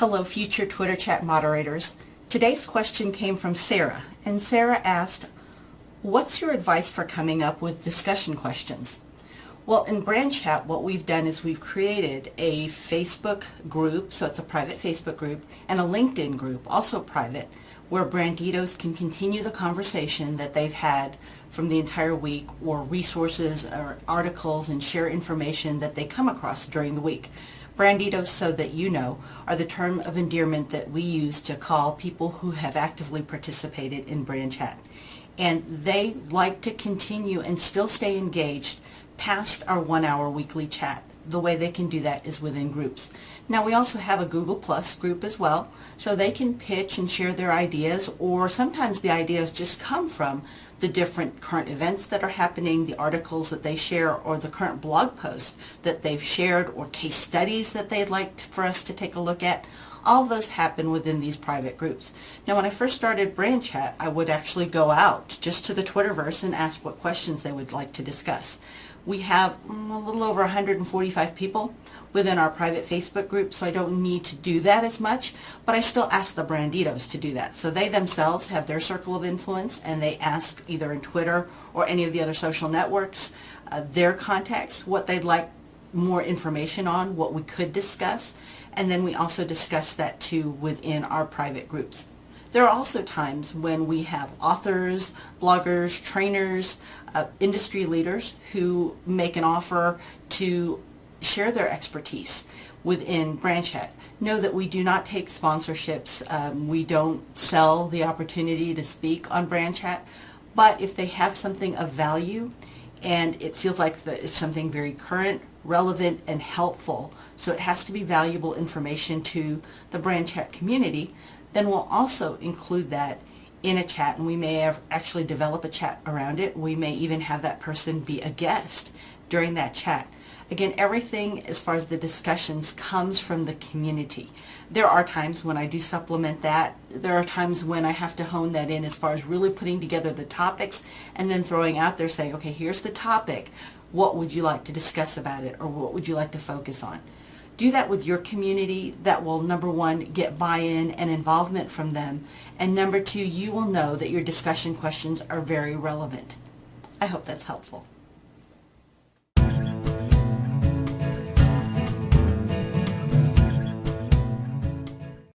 Hello, future Twitter chat moderators. Today's question came from Sarah, and Sarah asked, what's your advice for coming up with discussion questions? Well, in BRANDchat, what we've done is we've created a Facebook group, so it's a private Facebook group, and a LinkedIn group, also private, where BRANDidos can continue the conversation that they've had from the entire week, or resources or articles, and share information that they come across during the week. BRANDidos, so that you know, are the term of endearment that we use to call people who have actively participated in BRANDchat. And they like to continue and still stay engaged past our 1-hour weekly chat. The way they can do that is within groups. Now, we also have a Google Plus group as well, so they can pitch and share their ideas, or sometimes the ideas just come from the different current events that are happening, the articles that they share, or the current blog posts that they've shared, or case studies that they'd like for us to take a look at. All of those happen within these private groups. Now, when I first started BRANDchat, I would actually go out just to the Twitterverse and ask what questions they would like to discuss. We have a little over 145 people within our private Facebook group, so I don't need to do that as much, but I still ask the BRANDidos to do that. So they themselves have their circle of influence, and they ask either in Twitter or any of the other social networks their contacts what they'd like more information on, what we could discuss, and then we also discuss that too within our private groups. There are also times when we have authors, bloggers, trainers, industry leaders who make an offer to share their expertise within BRANDchat. Know that we do not take sponsorships. We don't sell the opportunity to speak on BRANDchat, but if they have something of value and it feels like it's something very current, relevant, and helpful, so it has to be valuable information to the BRANDchat community, then we'll also include that in a chat, and we may actually develop a chat around it. We may even have that person be a guest during that chat. Again, everything as far as the discussions comes from the community. There are times when I do supplement that. There are times when I have to hone that in as far as really putting together the topics and then throwing out there saying, okay, here's the topic. What would you like to discuss about it, or what would you like to focus on? Do that with your community. That will, number one, get buy-in and involvement from them, and number two, you will know that your discussion questions are very relevant. I hope that's helpful.